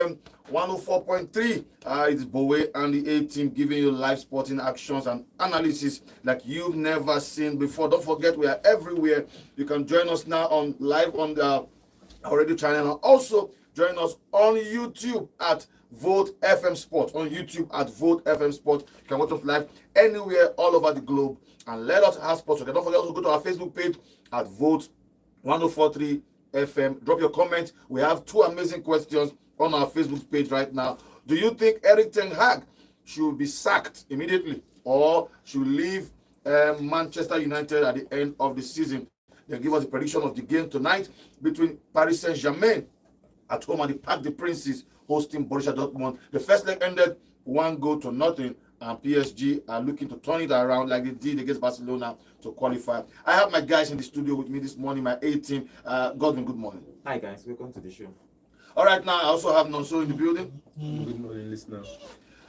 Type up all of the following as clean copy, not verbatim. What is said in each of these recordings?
104.3. It's Bowe and the A team giving you live sporting actions and analysis like you've never seen before. Don't forget, we are everywhere. You can join us now on live on the our radio channel, and also join us on YouTube at Vote FM Sport. On YouTube at Vote FM Sport. You can watch us live anywhere all over the globe. And let us have sports. Okay, don't forget to go to our Facebook page at Vote 1043 FM. Drop your comment. We have two amazing questions on our Facebook page right now. Do you think Erik ten Hag should be sacked immediately or should leave Manchester United at the end of the season? They give us a prediction of the game tonight between Paris Saint-Germain at home and the Parc des Princes hosting Borussia Dortmund. The first leg ended 1-0, and PSG are looking to turn it around like they did against Barcelona to qualify. I have my guys in the studio with me this morning, my A team. Godwin, good morning. Hi guys, welcome to the show. All right, now I also have Nonso in the building. Good morning, listener.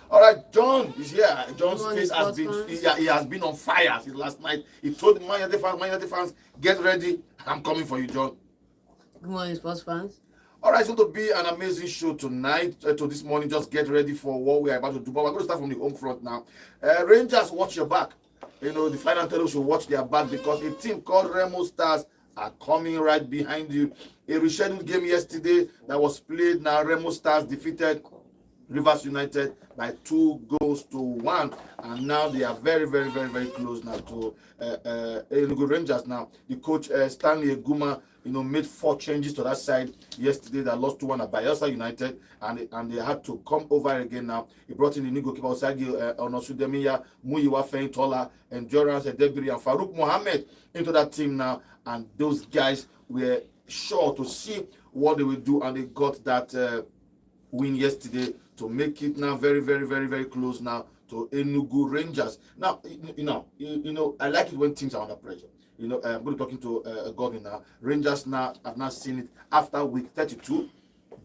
All right, John is here. John's face has been he has been on fire since last night. He told the Man United fans, get ready. I'm coming for you, John. Good morning, sports fans. All right, it's going to be an amazing show tonight. To this morning, just get ready for what we are about to do. But we're going to start from the home front now. Rangers, watch your back. You know, the final tell should watch their back because a team called Remo Stars are coming right behind you. A rescheduled game yesterday that was played. Now Remo Stars defeated Rivers United by 2-1, and now they are very, very, very, very close now to Enugu Rangers. Now the coach Stanley Eguma, made 4 changes to that side yesterday that lost 2-1 at Bayelsa United, and they had to come over again now. He brought in the new goalkeeper Osagi Onosudemiya, Muyiwa Feintola, Endurance Debiri, and Farouk Mohammed into that team now, and those guys were sure to see what they will do, and they got that win yesterday to make it now very, very, very, very close now to Enugu Rangers. Now, I like it when teams are under pressure. I'm going to talking to Gordon now. Rangers now have not seen it after week 32.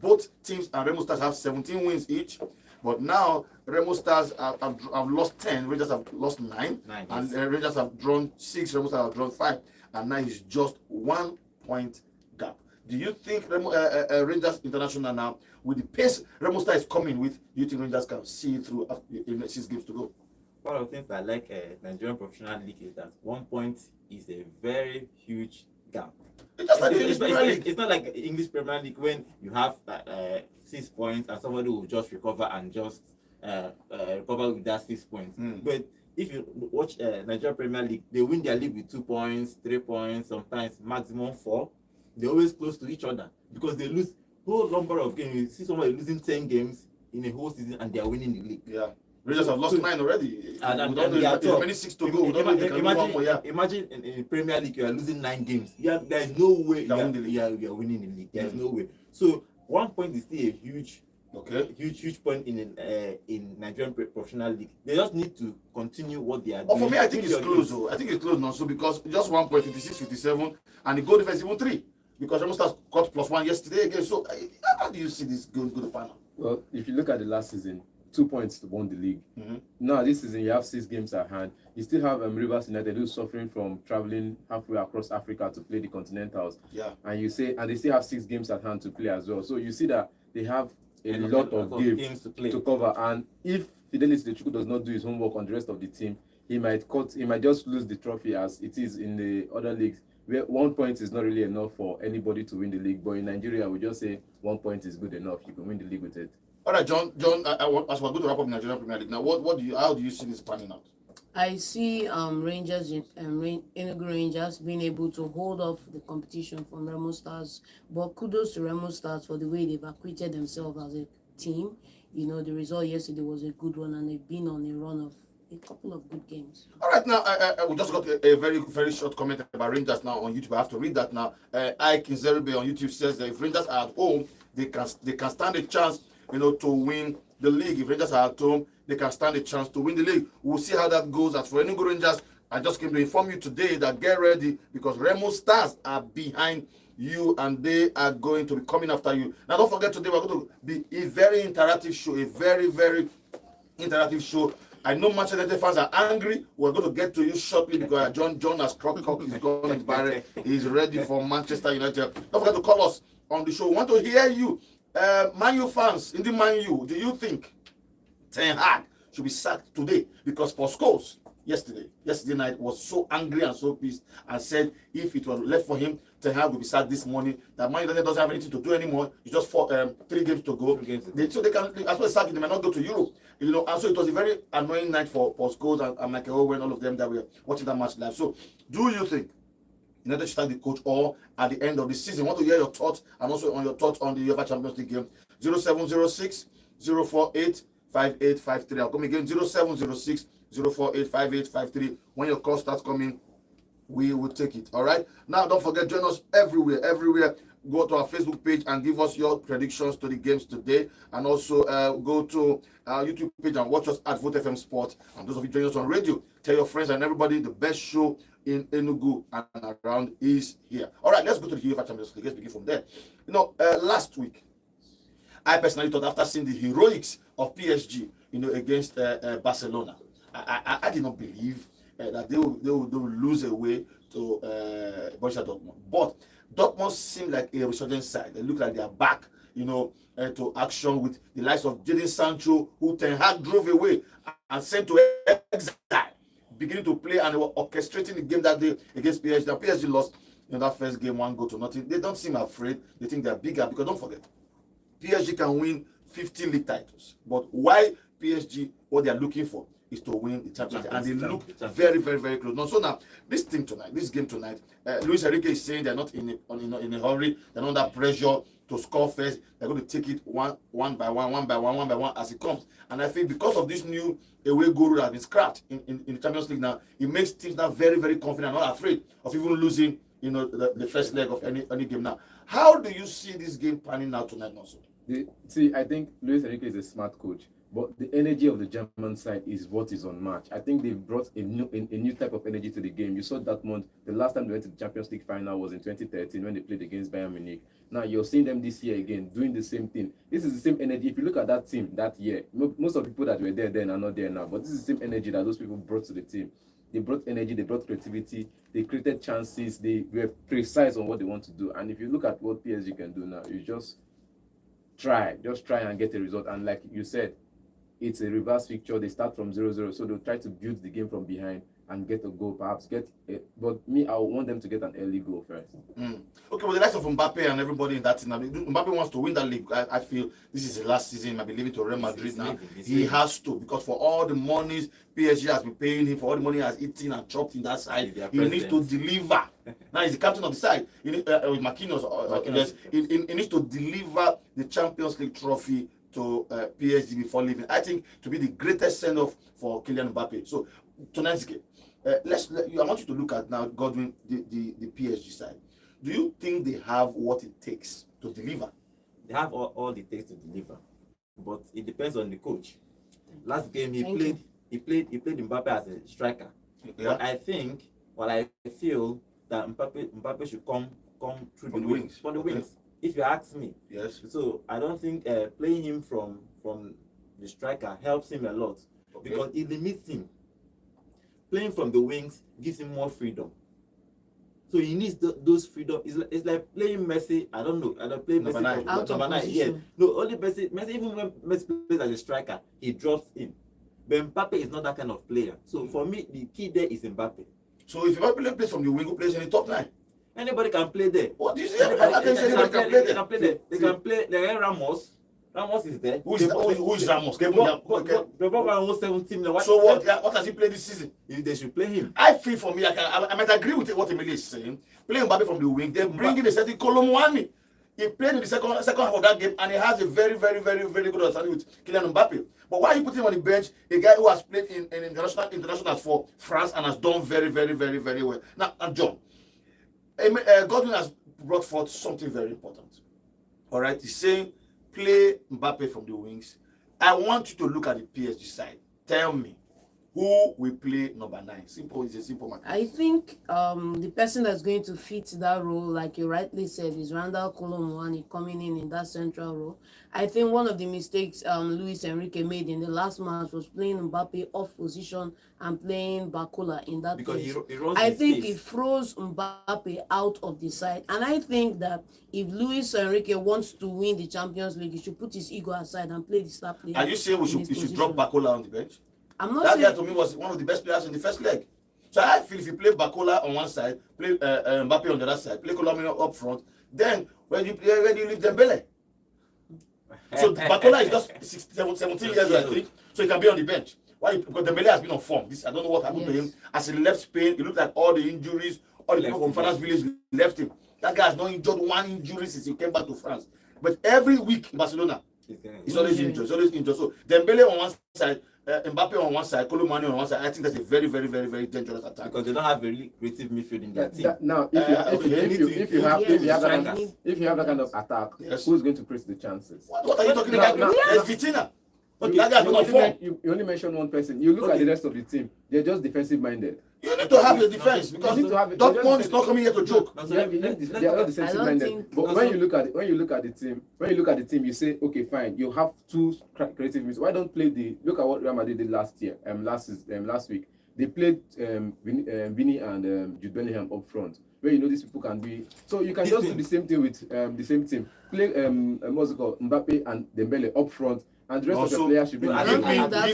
Both teams and Remo Stars have 17 wins each. But now Remo Stars have lost 10, Rangers have lost 9, and Rangers have drawn 6, Remo Stars have drawn 5, and now it's just 1 point gap. Do you think Rangers International now, with the pace Remo Stars is coming with, do you think Rangers can see it through in 6 games to go? One of the things I like Nigerian Professional League is that 1 point is a very huge gap. It's not like English Premier League when you have 6 points and somebody will just recover and just recover with that 6 points. But if you watch Nigerian Premier League, they win their league with 2 points, 3 points, sometimes maximum 4. They're always close to each other because they lose whole number of games. You see somebody losing 10 games in a whole season and they are winning the league. Yeah. Rangers have lost 9 already. And many 6 to go. Imagine in Premier League you are losing 9 games. Yeah, there is no way you are winning the league. There is no way. So 1 point is still a huge point in Nigerian Professional League. They just need to continue what they are doing. For me, I think it's close though. I think it's close now. So because just 1 point, 56, 57, and the goal difference even 3. Because Remo Stars got +1 yesterday again. So how do you see this going to the final? Well, if you look at the last season, 2 points to win the league. Now this season you have 6 games at hand. You still have Rivers United who's suffering from traveling halfway across Africa to play the Continentals. Yeah. And they still have 6 games at hand to play as well. So you see that they have a lot of games to cover. And if Fidelis Dechukwu does not do his homework on the rest of the team, he might just lose the trophy as it is in the other leagues, where 1 point is not really enough for anybody to win the league. But in Nigeria, we just say 1 point is good enough. You can win the league with it. All right, John. As we're going to wrap up Nigerian Premier League now, how do you see this panning out? I see Rangers and Enugu Rangers being able to hold off the competition from Remo Stars. But kudos to Remo Stars for the way they've acquitted themselves as a team. The result yesterday was a good one, and they've been on a run of a couple of good games. All right, now we just got a very, very short comment about Rangers now on YouTube. I have to read that now. Ike Zerbe on YouTube says that if Rangers are at home, they can stand a chance, to win the league. If Rangers are at home, they can stand a chance to win the league. We'll see how that goes. As for Enugu Rangers, I just came to inform you today that get ready because Remo Stars are behind you and they are going to be coming after you. Now, don't forget today we're going to be a very interactive show, a very, very interactive show. I know Manchester United fans are angry. We're going to get to you shortly because John has crocked his gun in barrel. He's ready for Manchester United. Don't forget to call us on the show. We want to hear you. Man U fans, in the Man U, do you think Ten Hag should be sacked today? Because Paul Scholes yesterday night was so angry and so pissed and said if it was left for him, Ten Hag will be sacked this morning. That Man United doesn't have anything to do anymore. It's just 3 games to go. So they can, as well as sack, they might not go to Europe. You know, and so it was a very annoying night for Paul Scholes and Michael Owen, all of them that were watching that match live. So do you think United should start the coach or at the end of the season? I want to hear your thoughts and also on your thoughts on the UEFA Champions League game. 0706 048 5853. I'll come again, 0706 048 5853. When your call starts coming, we will take it. All right. Now, don't forget, join us everywhere. Go to our Facebook page and give us your predictions to the games today. And also go to our YouTube page and watch us at Vote FM Sport. And those of you joining us on radio, tell your friends and everybody the best show in Enugu and around is here. All right, let's go to the UEFA Champions League. Let's begin from there. You know, last week, I personally thought after seeing the heroics of PSG, you know, against Barcelona, I did not believe that they will lose away to Borussia Dortmund. But Dortmund seemed like a resurgent side. They look like they are back, you know, to action with the likes of Jadon Sancho, who Ten Hag drove away and sent to exile, beginning to play, and they were orchestrating the game that day against PSG. Now PSG lost in that first game 1-0. They don't seem afraid. They think they're bigger, because don't forget, PSG can win 50 league titles. But why PSG, what they are looking for is to win the Champions League, and they look very close. Now, so now this game tonight, Luis Enrique is saying they're not in a hurry. They're not under pressure to score first. They're going to take it one by one as it comes. And I think because of this new away goal that has been scrapped in the Champions League now, it makes teams now very confident, not afraid of even losing, you know, the first leg of any game. Now, how do you see this game panning out tonight, also? See, I think Luis Enrique is a smart coach, but the energy of the German side is what is unmatched. I think they've brought a new type of energy to the game. You saw Dortmund, the last time they went to the Champions League final was in 2013 when they played against Bayern Munich. Now you're seeing them this year again doing the same thing. This is the same energy. If you look at that team that year, most of the people that were there then are not there now, but this is the same energy that those people brought to the team. They brought energy, they brought creativity, they created chances, they were precise on what they want to do. And if you look at what PSG can do now, you just try and get a result. And like you said, it's a reverse fixture. They start from 0-0, so they'll try to build the game from behind and get a goal, perhaps but me, I want them to get an early goal first. Okay, well, the likes of Mbappe and everybody in that team, I mean, Mbappe wants to win that league. I feel this is his last season. He might be leaving to Real Madrid now. He has to, because for all the monies PSG has been paying him, for all the money he has eaten and chopped in that side, he needs to deliver. Now he's the captain of the side. With Marquinhos, he needs to deliver the Champions League trophy to PSG before leaving. I think to be the greatest send-off for Kylian Mbappe. So tonight's game, I want you to look at now, Godwin, the PSG side. Do you think they have what it takes to deliver? They have all it takes to deliver, but it depends on the coach. Last game he played Mbappe as a striker. Yeah. But I feel that Mbappe should come through the wings. From the wings. If you ask me. Yes. So I don't think playing him from the striker helps him a lot, because it limits him. Playing from the wings gives him more freedom. So he needs those freedom. It's like playing Messi. I don't play Messi number 9. Yeah. No, only Messi, even when Messi plays as a striker, he drops in. But Mbappe is not that kind of player. So for me, the key there is Mbappe. So if Mbappe plays from the wing, who plays in the top 9? Anybody can play there. What do you say? Anybody can play there. They can play there. They can play. They can Ramos. Ramos is there. Who is Ramos? The Bob almost 17 million. So what has he played this season? They should play him. I feel for me, I might agree with what Emily is saying. Playing Mbappe from the wing, then bringing a certain Colomwani. He played in the second half of that game, and he has a very good understanding with Kylian Mbappe. But why are you putting him on the bench? A guy who has played in internationals for France and has done very well. Now, and John, Godwin has brought forth something very important. All right, he's saying play Mbappe from the wings. I want you to look at the PSG side. Tell me, who will play number 9? Simple, it's a simple matter. I think the person that's going to fit that role, like you rightly said, is Randall Kolo Muani coming in that central role. I think one of the mistakes Luis Enrique made in the last match was playing Mbappe off position and playing Bakola in that because place. I think it froze Mbappe out of the side. And I think that if Luis Enrique wants to win the Champions League, he should put his ego aside and play the star player. Are you saying we should drop Bakola on the bench? I'm not that saying... guy to me was one of the best players in the first leg. So I feel if you play Bakola on one side, play Mbappe on the other side, play Colomino up front, then when you leave Dembele. So Bakola is just 17 years old, I think, so he can be on the bench. Why? Because Dembele has been on form. I don't know what happened to him. As he left Spain, it looked like all the injuries, all the people from France village left him. That guy has not injured one injury since he came back to France. But every week in Barcelona, he's always injured. He's always injured. So Dembele on one side, Mbappe on one side, Kolo Muani on one side. I think that's a very, very, very, very dangerous attack. Because they don't have a really creative midfield in their team. Now, if you have that kind of attack, who's going to press the chances? What are you talking about? There's Vitinha. You only mention one person. You look at the rest of the team; they're just defensive minded. You need to have a defense because Dortmund is not coming here to joke. They are not defensive minded. But when you look at the team, you say, okay, fine. You have two creative midfielders. Why don't play look at what Real Madrid did last year? Last week they played Vini and Jude Bellingham up front. Where these people can be. So you can just do the same thing with the same team. Play Mbappe and Dembele up front. And the rest of the players should be. Give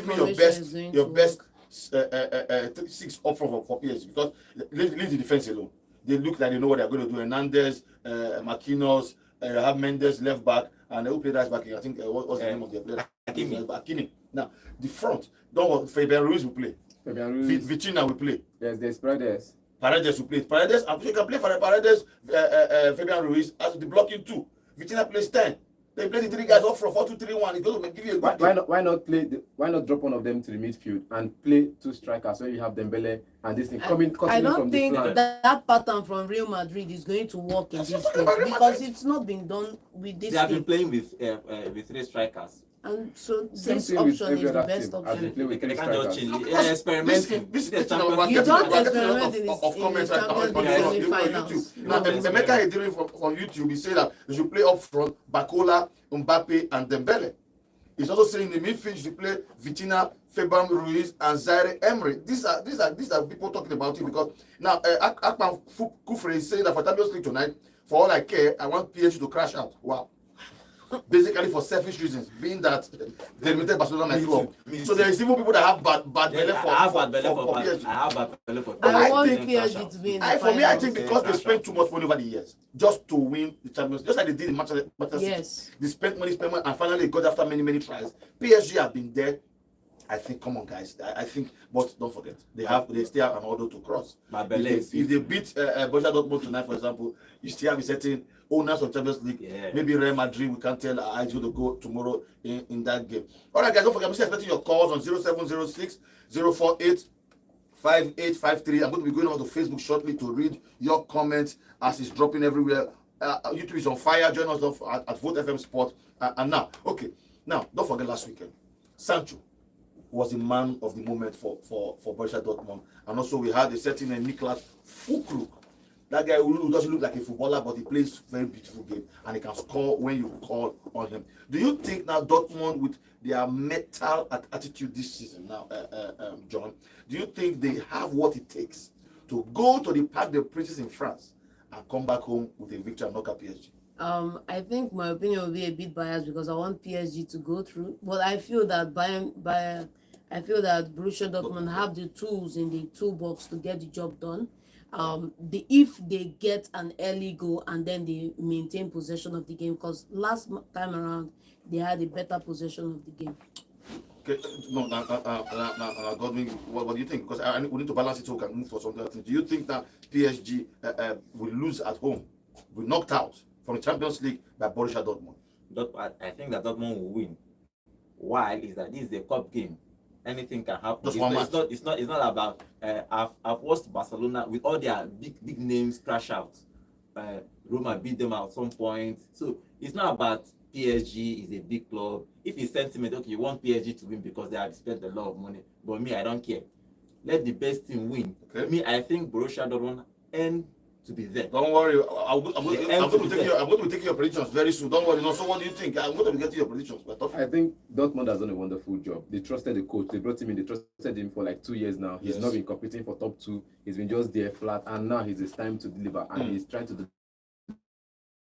me your best 6 up front for PSG because leave the defense alone. They look like they know what they're going to do. Hernandez, Marquinhos, have Mendes left back, and they will play right back. I think what's the name of their player? Hakimi. Now the front. Don't worry. Fabian Ruiz will play. Vitinha will play. Yes, there's Paredes. Paredes will play. Paredes, you can play for Paredes. Fabian Ruiz as the blocking 2. Vitinha plays 10. They play the 3 guys off from 4-2-3-1. It's going to give you a good why not drop one of them to the midfield and play 2 strikers where you have Dembele and this thing coming from the flank? I don't think that pattern from Real Madrid is going to work in this case because it's not been done with this. They have been playing with 3 strikers. And so this option is the best option. They can't just change. Experimenting. You don't experiment in the Champions League finals. Now, Emeka is doing from YouTube. He said that they should play up front Bakola, Mbappe, and Dembele. He's also saying in the midfield you should play Vitinha, Fabian Ruiz, and Zaire Emery. These are people talking about it because now Akpan Kufre is saying that for Champions League tonight, for all I care, I want PSG to crash out. Wow. Basically for selfish reasons, being that they limited Barcelona my club. So there is even people that have bad belly for PSG. I have bad belly for PSG. I want PSG to be in the finals. For me, I think because they spent too much money over the years just to win the Champions League, just like they did in Manchester City. Yes. They spent money, and finally got after many tries. PSG have been there. I think, come on, guys. I think, but don't forget, they still have an order to cross. If they beat Borussia Dortmund tonight, for example, you still have a certain owners of Champions League. Yeah. Maybe Real Madrid, we can't tell are going to go tomorrow in that game. All right, guys, don't forget, I'm still expecting your calls on 0706 048 5853. I'm going to be going on to Facebook shortly to read your comments as it's dropping everywhere. YouTube is on fire. Join us at Vote FM Sport. And now, don't forget last weekend, Sancho was the man of the moment for Borussia Dortmund. And also we had a certain Niklas Füllkrug. That guy who doesn't look like a footballer, but he plays very beautiful game and he can score when you call on him. Do you think now Dortmund, with their metal attitude this season now, John, do you think they have what it takes to go to the Parc des Princes in France and come back home with a victory and knock out PSG? I think my opinion will be a bit biased because I want PSG to go through, but I feel that Borussia Dortmund have the tools in the toolbox to get the job done. If they get an early goal and then they maintain possession of the game, because last time around they had a better possession of the game. Okay, no, Godwin, what do you think? Because we need to balance it so we can move for something else. Do you think that PSG will lose at home, will knocked out from the Champions League by Borussia Dortmund? I think that Dortmund will win. Why is that this is a cup game? Anything can happen. It's not about I've watched Barcelona with all their big names crash out. Roma beat them at some point. So it's not about PSG is a big club. If it's sentiment, okay, you want PSG to win because they have spent a lot of money. But me, I don't care. Let the best team win. Okay. Me, I think Borussia Dortmund end to be there. Don't worry, I'm going to take your predictions very soon. Don't worry. No, so what do you think? I'm going to be getting your predictions. I think Dortmund has done a wonderful job. They trusted the coach. They brought him in. They trusted him for like 2 years now. He's not been competing for top 2. He's been just there flat, and now it's time to deliver. And he's trying to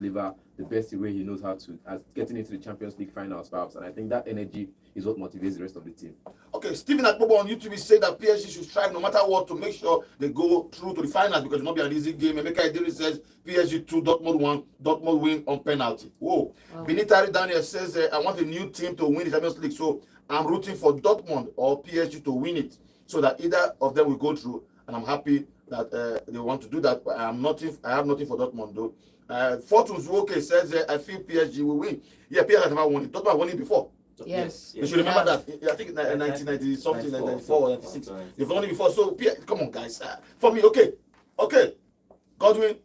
deliver the best way he knows how to, as getting into the Champions League finals perhaps. And I think that energy is what motivates the rest of the team. Okay, Stephen Akpobo on YouTube is saying that PSG should strive no matter what to make sure they go through to the finals because it will not be an easy game. Emeka Idiri says PSG 2, Dortmund 1, Dortmund win on penalty. Whoa. Benitari Daniel says, I want a new team to win the Champions League, so I'm rooting for Dortmund or PSG to win it so that either of them will go through. And I'm happy that they want to do that, but I have nothing for Dortmund though. Fortune Zuoke says, I feel PSG will win. Yeah, PSG has never won it. Dortmund won it before. Yes. You should remember that. I think in 1990 something, 94 or 96. They've won it before. So, come on, guys. For me, okay. Godwin,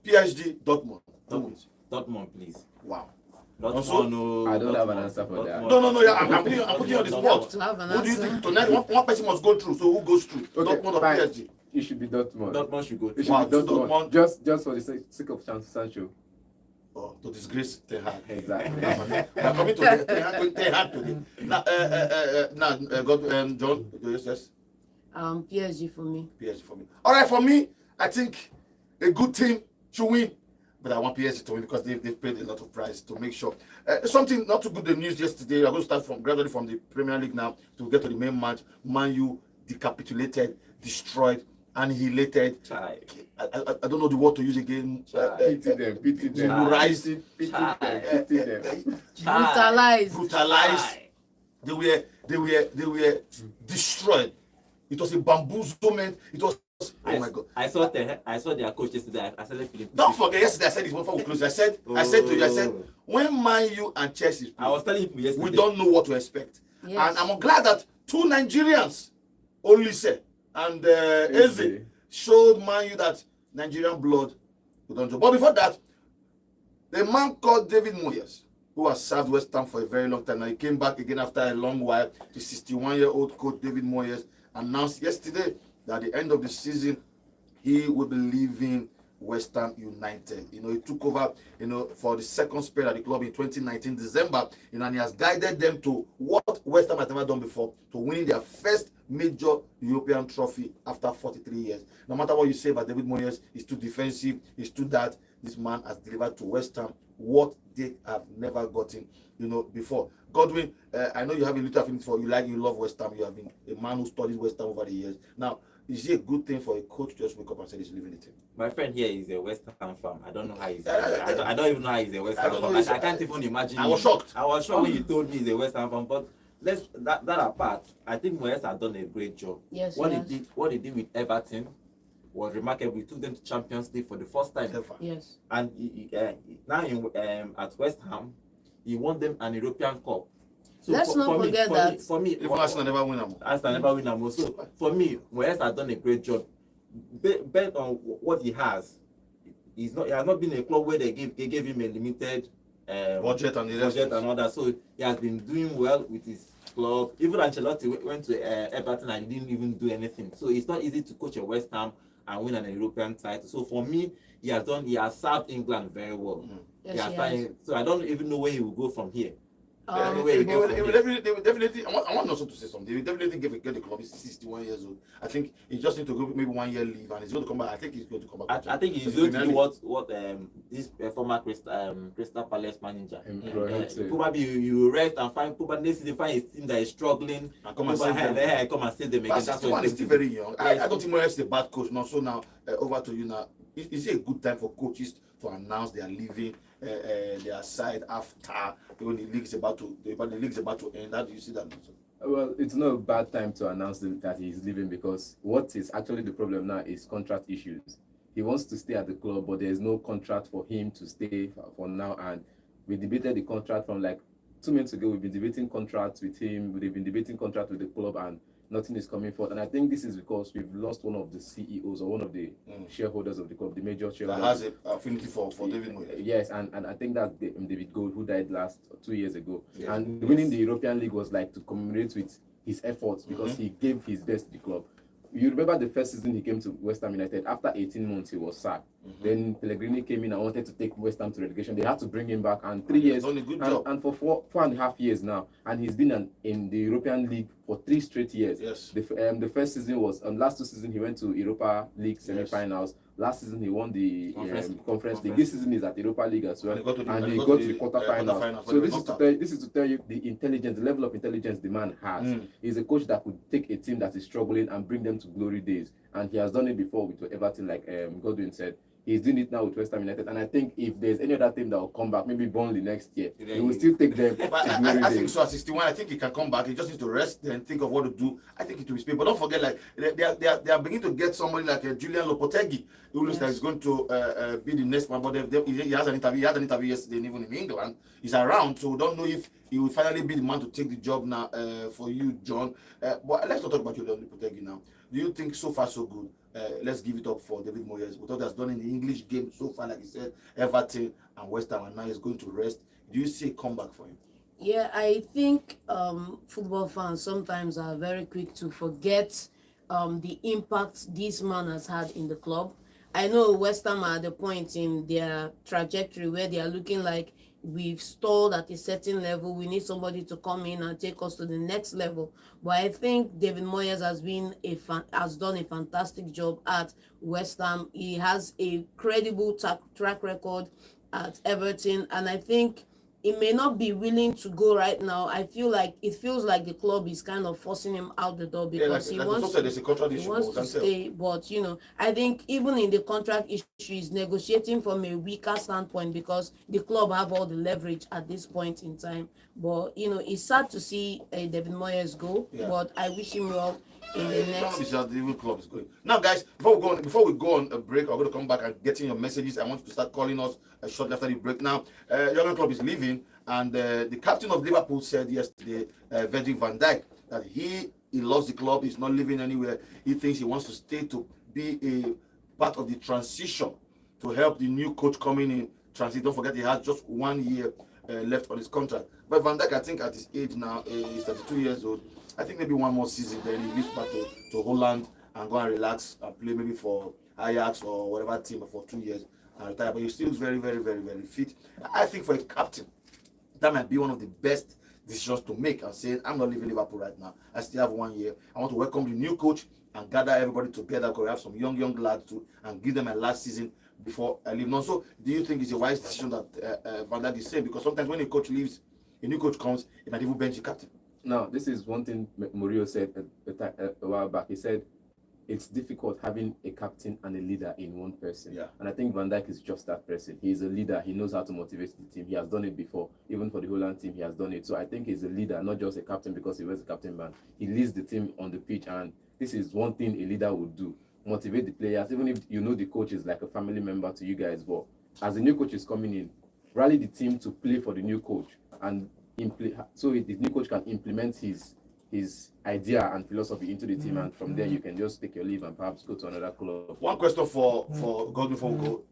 PSG, Dortmund. Dortmund, please. Wow. Dortmund, I don't have an answer for that. No. Yeah, I'm putting you on the spot. Who do you think tonight? One person must go through. So who goes through? Dortmund or PSG? It should be Dortmund. Dortmund should go. It should be Dortmund. Just for the sake of Sancho. Oh, to disgrace Ten Hag. Exactly. We are coming to Ten Hag today. Now, John, yes. PSG for me. PSG for me. All right, for me, I think a good team should win. But I want PSG to win because they've paid a lot of price to make sure. Something not too good the news yesterday. I'm going to start gradually from the Premier League now to get to the main match. Man U decapitulated, destroyed, annihilated. I don't know the word to use again. Pity them. Brutalized. Brutalized. They were destroyed. It was a bamboozlement. It was. Oh my God! I saw their coach yesterday. I said, don't forget. Yesterday I said this before we close. I said to you, when Man U and Chelsea, I was telling you yesterday, we don't know what to expect. Yes. And I'm glad that 2 Nigerians, Olise and Eze, showed Man U that Nigerian blood would don't drop. But before that, the man called David Moyes, who has served West Ham for a very long time, and he came back again after a long while. The 61-year-old coach David Moyes announced yesterday that at the end of the season, he will be leaving West Ham United. He took over, for the second spell at the club in 2019 December, and he has guided them to what West Ham has never done before, to winning their first major European trophy after 43 years. No matter what you say about David Moyes, he's too defensive, he's too that. This man has delivered to West Ham what they have never gotten, before. Godwin, I know you have a little affinity for you love West Ham. You have been a man who studied West Ham over the years. Now, is it a good thing for a coach to just wake up and say he's leaving the team? My friend here is a West Ham fan. I don't know how he's. I don't even know how he's a West Ham fan. I can't even imagine. I was shocked. I was shocked when you told me he's a West Ham fan. But that apart, I think Moyes has done a great job. Yes. What he did with Everton was remarkable. He took them to Champions League for the first time. Yes. And now at West Ham, he won them an European Cup. So Let's not forget that. For me, even Arsenal never win them. Arsenal never win them. So for me, Moyes has done a great job. Based on what he has, he has not been a club where they gave him a limited budget and all that. So he has been doing well with his club. Even Ancelotti went to Everton and he didn't even do anything. So it's not easy to coach a West Ham and win an European title. So for me, he has served England very well. Yes, so I don't even know where he will go from here. They will definitely. I want also to say something. They will definitely get the club. He's 61 years old. I think he just need to go maybe 1 year leave, and he's going to come back. I think he's going to come back. I think he's going to do what this former Crystal Palace manager. Probably you rest and find. Probably next season find a team that is struggling. And come and save them. Come and save them again. That's what he's still very young. I don't think Moyes is a bad coach. No, so now over to you now. Is it a good time for coaches to announce they are leaving their side after when the league is about to end? How do you see that? Well, it's not a bad time to announce that he's leaving because what is actually the problem now is contract issues. He wants to stay at the club, but there's no contract for him to stay for now. And we debated the contract from like 2 minutes ago. We've been debating contracts with him. We've been debating contract with the club, and nothing is coming forth. And I think this is because we've lost one of the CEOs or one of the shareholders of the club, the major shareholder. That has an affinity for David Moyes. Yes, and I think that's David Gold, who died 2 years ago. Yes. And winning the European League was like to commemorate with his efforts because he gave his best to the club. You remember the first season he came to West Ham United, after 18 months he was sacked. Then Pellegrini came in and wanted to take West Ham to relegation. They had to bring him back, and 3 years, done a good job. and for 4.5 years now, and he's been in the European League for 3 straight years. Yes. The first season was last 2 seasons he went to Europa League semi-finals. Last season he won the Conference League. This season is at Europa League as well, and he got to the quarterfinals. So this is to tell you the intelligence, the level of intelligence the man has. He's a coach that could take a team that is struggling and bring them to glory days, and he has done it before with Everton, like Godwin said. He's doing it now with West Ham United, and I think if there's any other team that will come back, maybe Burnley next year, he will still take them to glory I days. think so. At 61, I think he can come back. He just needs to rest and think of what to do. I think it will be space. But don't forget, like they are beginning to get somebody like Julian Lopetegui, who looks like he's going to be the next one. But he has an interview. He had an interview yesterday, even in England. He's around, so we don't know if he will finally be the man to take the job now for you, John. But let's not talk about Julian Lopetegui now. Do you think so far so good? Let's give it up for David Moyes. What he has done in the English game so far, like he said, Everton and West Ham, and now he's going to rest. Do you see a comeback for him? Yeah, I think football fans sometimes are very quick to forget the impact this man has had in the club. I know West Ham are at the point in their trajectory where they are looking like we've stalled at a certain level. We need somebody to come in and take us to the next level. But I think David Moyes has done a fantastic job at West Ham. He has a credible track record at Everton, and I think he may not be willing to go right now. I feel like it feels like the club is kind of forcing him out the door because he wants to stay. But I think even in the contract issue, he's negotiating from a weaker standpoint because the club have all the leverage at this point in time. But it's sad to see David Moyes go. Yeah. But I wish him well in the next. The club is going now, guys. Before we go on a break, I'm going to come back and get in your messages. I want you to start calling us shortly after the break. Now, Jurgen Klopp is leaving, and the captain of Liverpool said yesterday, Virgil van Dijk, that he loves the club. He's not living anywhere. He thinks he wants to stay to be a part of the transition to help the new coach coming in. Don't forget, he has just 1 year left on his contract. But Van Dijk, I think at his age now, he's 32 years old. I think maybe one more season, then he leaves back to Holland and go and relax and play maybe for Ajax or whatever team for 2 years and retire. But he still is very, very, very, very fit. I think for a captain, that might be one of the best decisions to make and saying, I'm not leaving Liverpool right now. I still have 1 year. I want to welcome the new coach and gather everybody together because we have some young lads too and give them a last season before I leave. Now, so do you think it's a wise decision that Van Dijk is saying? Because sometimes when a coach leaves, a new coach comes, he might even bench the captain. Now, this is one thing Mourinho said a while back. He said it's difficult having a captain and a leader in one person. Yeah. And I think Van Dijk is just that person. He's a leader. He knows how to motivate the team. He has done it before. Even for the Holland team, he has done it. So I think he's a leader, not just a captain because he wears a captain band. He leads the team on the pitch, and this is one thing a leader would do. Motivate the players, even if the coach is like a family member to you guys. But as the new coach is coming in, rally the team to play for the new coach and so the new coach can implement his idea and philosophy into the team, and from there you can just take your leave and perhaps go to another club. One question for God before we go.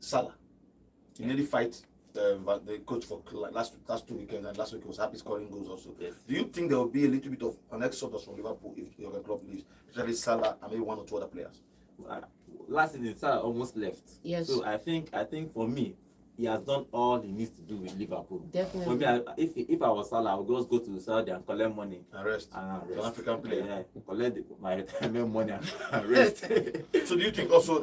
Salah, he nearly fight the coach for last 2 weekends, and last week he was happy scoring goals also. Yes. Do you think there will be a little bit of an exodus from Liverpool if your club leaves, especially Salah and maybe 1 or 2 other players? Last season Salah almost left. Yes. So I think for me, he has done all he needs to do with Liverpool. Definitely. For me, if I was Salah, I would just go to Saudi and collect money. And rest. An African player. Yeah, collect my retirement money and rest. So do you think also,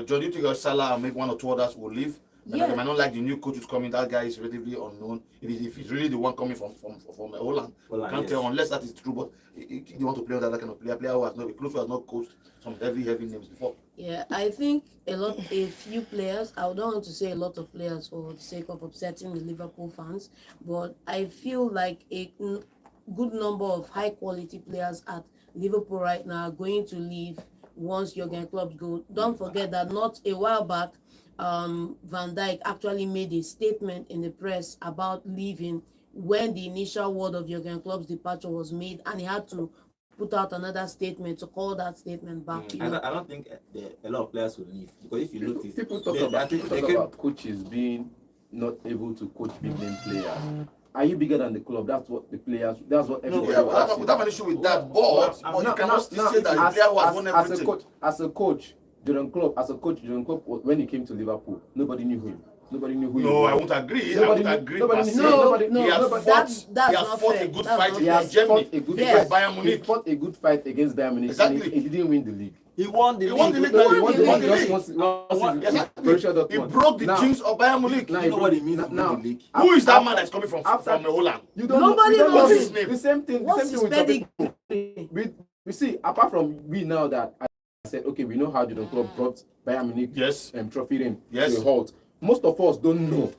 John, do you think Salah and maybe 1 or 2 others will leave? Yeah. They might not like the new coach who's coming. That guy is relatively unknown. If he's really the one coming from Holland, can't tell unless that is true. But they want to play with that kind of player who has not coached some heavy names before. Yeah, I think a few players, I don't want to say a lot of players for the sake of upsetting the Liverpool fans, but I feel like a good number of high quality players at Liverpool right now are going to leave once Jurgen Klopp go. Don't forget that not a while back, Van Dijk actually made a statement in the press about leaving when the initial word of Jurgen Klopp's departure was made, and he had to put out another statement to call that statement back. I don't think a lot of players will leave, because if you notice, people talk about coaches being not able to coach big name players. Are you bigger than the club? That's what the players. That's what everybody. No, we have an issue with that. But you cannot still say that the player who has won everything. As a coach, Jurgen Klopp, when he came to Liverpool, nobody knew him. Nobody knew who he was. No, I won't agree. Nobody agree. No, he has fought a good fight against Germany. Bayern Munich. He fought a good fight against Bayern Munich. Exactly. And he didn't win the league. He won the league. He won the league. He broke the jinx of Bayern Munich. You know what it means now, the league? Who is that man that's coming from Holland? Nobody knows his name. The same thing. What's his pedigree? We see, apart from we now that I said, okay, we know how Jurgen Klopp brought Bayern Munich trophy in to a halt. Most of us don't know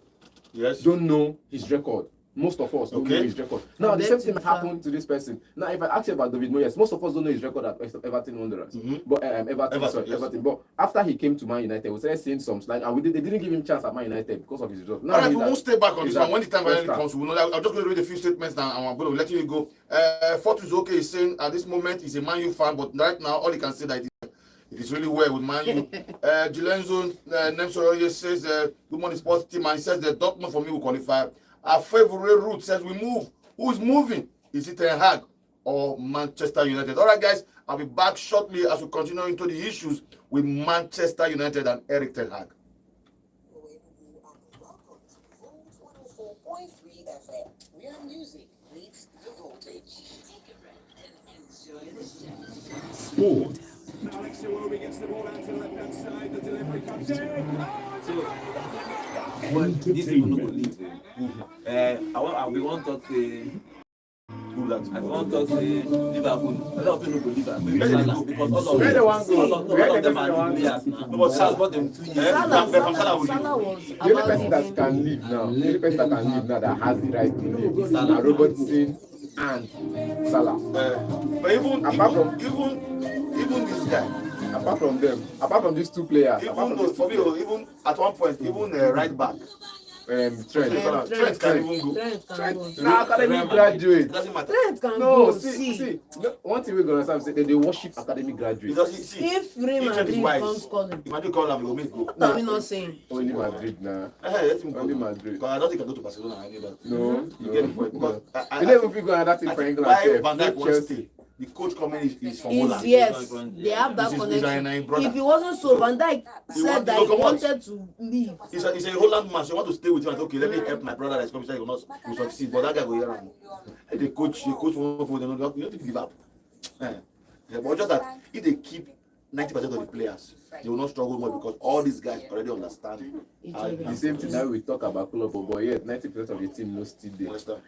his record. Most of us don't know his record. Now, the same thing happened to this person. Now, if I ask you about David Moyes, most of us don't know his record at Everton Wanderers. But Everton. But after he came to Man United, we started seeing some slight, and they didn't give him chance at Man United because of his result. All right, we won't stay back on this one. When the time finally comes, we know that. I'm just going to read a few statements now, and I'm going to let you go. Fortus OK is saying at this moment he's a Man U fan, but right now all he can say that it is really well with Man U. Gilenzo Nemsoroye says, good morning sports team, and he says the Dortmund for me will qualify. Our favorite route says we move. Who is moving? Is it Ten Hag or Manchester United? All right, guys, I'll be back shortly as we continue into the issues with Manchester United and Erik Ten Hag. Where music meets the voltage. Take a breath and enjoy the show. Sport. Alex Iwobi gets the ball out to the left-hand side. The delivery comes in. This is not going to leave. We want to talk to Liverpool. A lot of people go Liverpool because all of them are players now. But Salah bought them 2 years. Salah was the only person that can leave now, that has the right to leave is Salah, Robertson, and Salah. But even this guy. Apart from these two players, even at one point, even right back. Trent can even go. Now, academy graduate. Doesn't matter. Trent can No, go. see. One thing we're gonna say, they worship academy graduates. If Real Madrid comes calling, Madrid call him, he will make go. what are we not saying? Only Madrid now. Let him go. Only Madrid. Because I don't think I go to Barcelona. I knew that. No. You get the point. Because You don't even figure out that thing for England. why Van Dijk wants to stay. The coach coming is from Holland. Yes, they have that connection. If it wasn't so, Van Dijk said that he wanted to leave. He's a Holland man, so you want to stay with him and okay, let me help my brother that's coming, so he will not succeed. But that guy will hear him. The coach won't for them. You don't give up. But just that if they keep 90% of the players, they will not struggle more because all these guys already understand. The same thing that we talk about club, but yet 90% of the team no still there. Understand?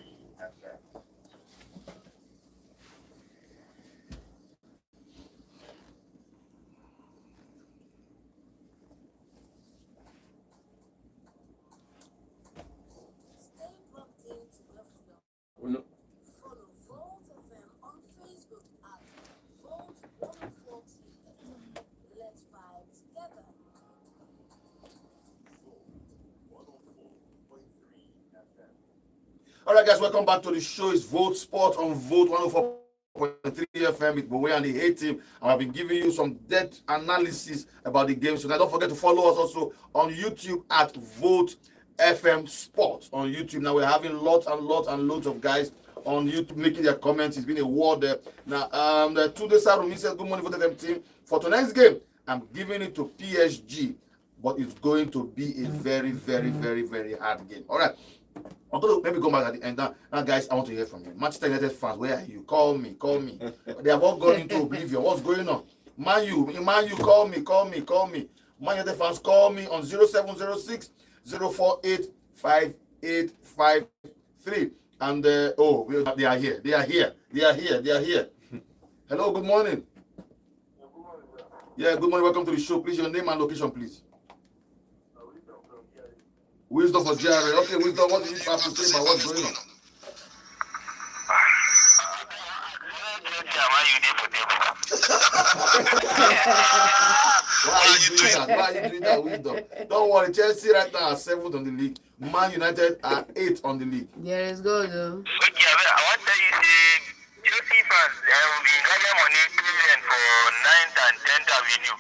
No. Follow Volt FM on Facebook at Volt 143 FM. Let's vibe together. All right, guys, welcome back to the show. It's Vote Sport on Vote 104.3 FM with Bowe and the A team. And I've been giving you some depth analysis about the game. So now don't forget to follow us also on YouTube at Vote FM Sport on YouTube. Now we're having lots of guys on YouTube making their comments. It's been a war there. Now, the 2 days Sarumi says, good morning for the team. For tonight's game, I'm giving it to PSG, but it's going to be a very, very, very, very hard game. All right. I'm going to maybe go back at the end. Now, guys, I want to hear from you. Manchester United fans, where are you? Call me. They have all gone into oblivion. What's going on? Man U, call me. Man United fans, call me on 0706 048 5853. And they are here. Hello, good morning. Yeah, good morning. Welcome to the show. Please, your name and location, please. Wisdom for Jerry. Okay, Wisdom, what do you have to say about what's going on? Why are you doing that, Wisdom? Don't worry, Chelsea right now are 7th on the league. Man United are 8th on the league. There is good though. Okay, I want to tell you, Chelsea fans, we gather money payment for 9th and 10th Avenue.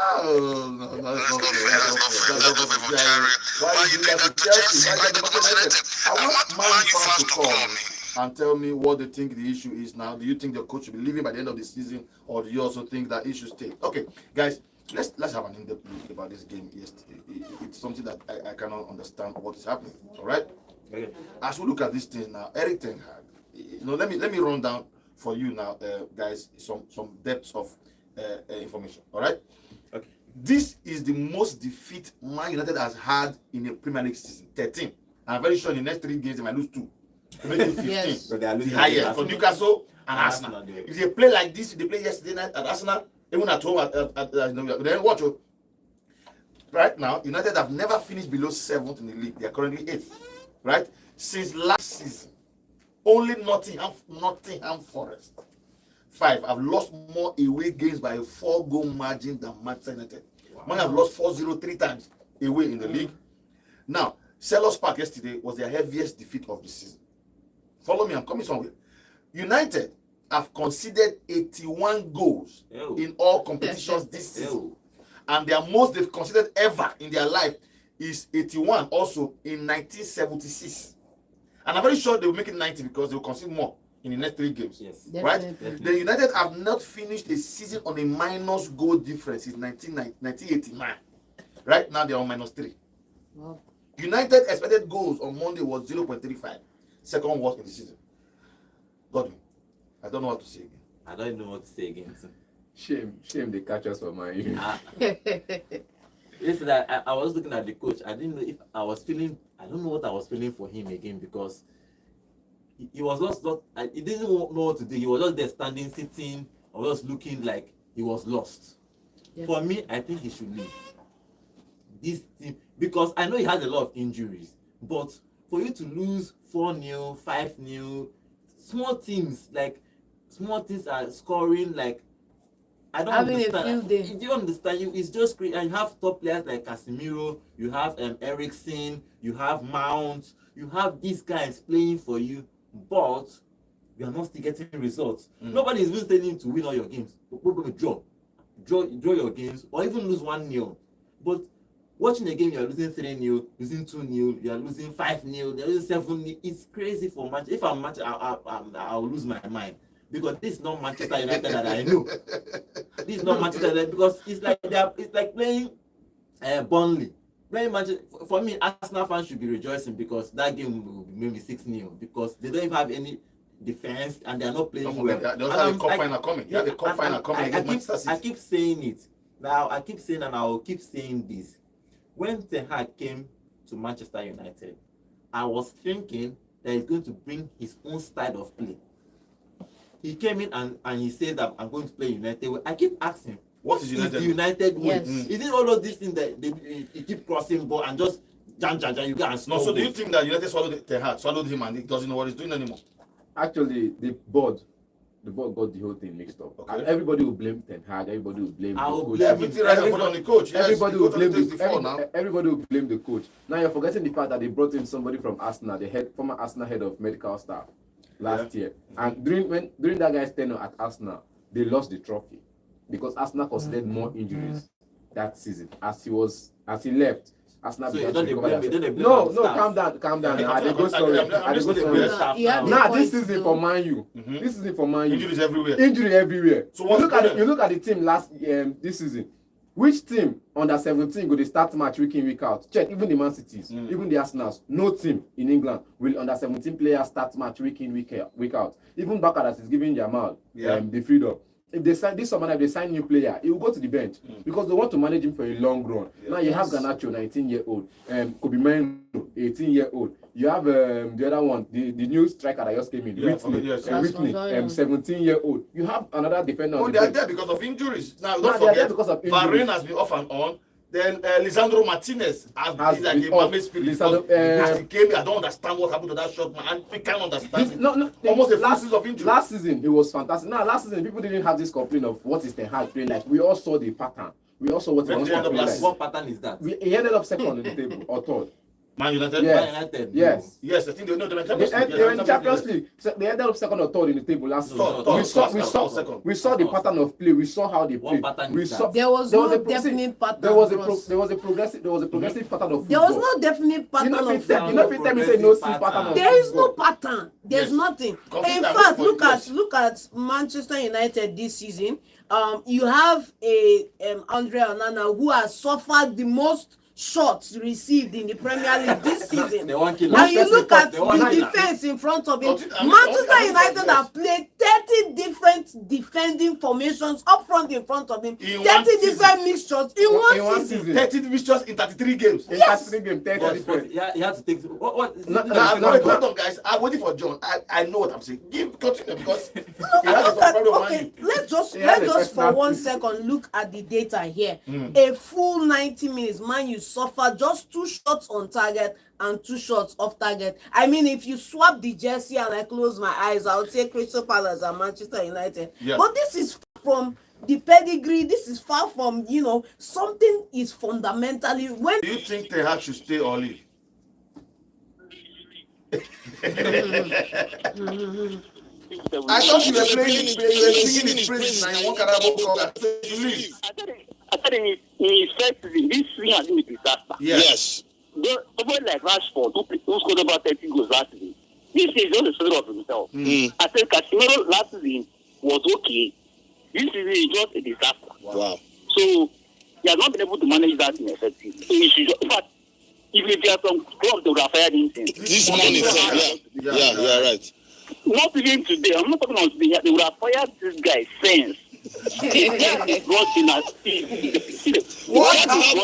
Oh, no, that's not fair. That's not fair. Why you do that to Chelsea? I want Man fans to call me and tell me what they think the issue is now. Do you think the coach should be leaving by the end of the season, or do you also think that he should stay? Okay, guys, let's have an in-depth look about this game yesterday. It's something that I cannot understand what is happening. All right. Okay. As we look at this thing now, Eric Ten Hag. Let me run down for you now, guys, some depths of information. All right. Okay. This is the most defeat Man United has had in a Premier League season, 13. I'm very sure in the next 3 games they might lose 2. Maybe 15. Yes. So they are losing The highest to for Newcastle and Arsenal. Arsenal. If they play like this, if they play yesterday night at Arsenal, even at home then watch. Right now, United have never finished below 7th in the league. They are currently 8th. Right? Since last season, only Nottingham Forest 5 have lost more away games by a 4-goal margin than Manchester United. Wow. Man have lost 4-0 3 times away in the league. Now, Selhurst Park yesterday was their heaviest defeat of the season. Follow me, I'm coming somewhere. United have conceded 81 goals in all competitions this season. And their most they've conceded ever in their life is 81, also in 1976. And I'm very sure they will make it 90 because they will concede more in the next 3 games. Yes. Right? Definitely. The United have not finished a season on a minus goal difference since 1989. Right now they are on -3. Wow. United expected goals on Monday was 0.35. Second worst in the season. Godwin, I don't know what to say again. I don't know what to say again. Shame they catch us for Man. Listen, I was looking at the coach. I didn't know if I was feeling. I don't know what I was feeling for him again because he was lost. He didn't know what to do. He was just there standing, sitting, or just looking like he was lost. Yeah. For me, I think he should leave this team because I know he has a lot of injuries. But for you to lose 4-0, 5-0, small teams are scoring like. I don't Having understand. a field day. Do you understand? It's just great. And you have top players like Casemiro, you have Eriksen, you have Mount, you have these guys playing for you, but you are not still getting results. Nobody is even telling you to win all your games. Draw your games, or even lose 1-0. But watching a game, you are losing 3-0, losing 2-0, you are losing 5-0, you are losing 7-0. It's crazy for Manchester. If I'm Manchester, I'll lose my mind. Because this is not Manchester United that I know. This is not Manchester United because it's like playing Burnley. Playing Manchester, for me, Arsenal fans should be rejoicing because that game will be maybe 6-0 because they don't even have any defense and they are not playing well. They also have the cup final coming. You have the cup final coming against Manchester City. I keep saying it. Now I keep saying and I will keep saying this. When Ten Hag came to Manchester United, I was thinking that he's going to bring his own style of play. He came in and he said that I'm going to play United. I keep asking, what is United? The United way? Yes. Is it all of these things that they keep crossing ball and just jam, you go and score? No, so do you think that United swallowed him and he doesn't know what he's doing anymore? Actually, the board got the whole thing mixed up. Okay. Everybody will blame Ten Hag. Everybody will blame the coach. Everything right on the coach. Yes, Everybody will blame everybody will blame the coach. Now you're forgetting the fact that they brought in somebody from Arsenal, former Arsenal head of medical staff last year. And during that guy's tenure at Arsenal, they lost the trophy because Arsenal considered more injuries that season. As he left, Arsenal began to recover. No, calm down. I go sorry. Now this season for Man U. This season for Man U. Injury everywhere. So you look at the team this season. Which team under 17 go they start match week in week out? Check even the Man Cities, even the Arsenals. No team in England will under 17 players start match week in week out. Even Bakaras is giving Jamal the freedom. If they sign this summer, if they sign new player, he will go to the bench because they want to manage him for a long run. Now you have Garnacho, 19-year-old, Kobe Mainoo, 18-year-old. You have the other one, the new striker that just came in, Whitney, 17-year-old. You have another defender. Oh, they are there because of injuries. Now don't forget, Varane has been off and on. Then Lisandro Martinez has been like a mammoth spirit. As he came, I don't understand what happened to that shot, man. And we can't understand it. Almost a full season of injury. Last season, it was fantastic. Now, last season, people didn't have this complaint of what is Ten Hag playing like. We all saw the pattern. We all saw what he wants to play like. What pattern is that? He ended up second on the table, or third. Man United. Yes. Man United. Yes. Yes, I think they know the They Champions League. were in the Champions League. So they ended up second or third in the table last Third, season. third, We saw the pattern of play. We saw how they One play. pattern We is saw that. There was no definite pattern. there was a Bros. progressive pattern of football. There was no definite pattern of You football. know, if you tell me say no see pattern of There is no football. pattern. There's Yes. nothing. Complete In and fact, for- look yes. at Manchester United this season. You have a Andre Onana who has suffered the most shots received in the Premier League this season. They want kill Now him. you look at They want the kill him. defense in front of him. Continue, Manchester United yes. have played 30 different defending formations up front in front of him. In 30 one season. different mixtures in one season. 30 mixtures in 33 games. In 33 games, 30 But different. yeah, you have to take. What? No, Hold on, guys. I'm waiting for John. I know what I'm saying. Continue because he has a problem with Okay, Man let's just Yeah, the for personal 1 thing. second look at the data here. A full 90 minutes, Man U suffered just 2 shots on target and 2 shots off target. I mean, if you swap the jersey and I close my eyes, I would say Crystal Palace and Manchester United. Yeah. But this is from the pedigree. This is far from, something is fundamentally when Do you think Ten Hag should stay or leave? I thought you were singing his praise and you won't Carabao Cup. I said you leave. I said in his first season, this season has been a disaster. Yes. Someone like Rashford, who scored about 30 goals last season, this is just a story of himself. I said Casemiro last season was okay. This season is just a disaster. Wow. So he has not been able to manage that in effectively. So he should, in fact, if there are some clubs that would have fired him since. This morning, yeah, you are right. Not even today. I'm not talking about today. They would have fired this guy since. What happened?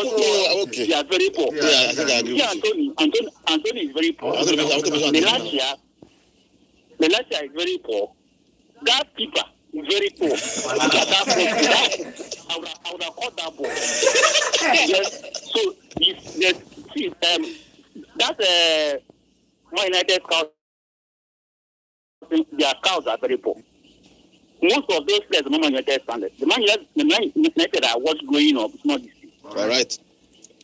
Okay. They are very poor. Yeah, I think I agree with you. Anthony is very poor. Menatia is very poor. That keeper is very poor. Look at that ball. I would have caught that ball. Yes. So that's Man United scouts. Their scouts are very poor. Most of those players are Man United standard. The Man United I watched growing up, it's not this thing. All right.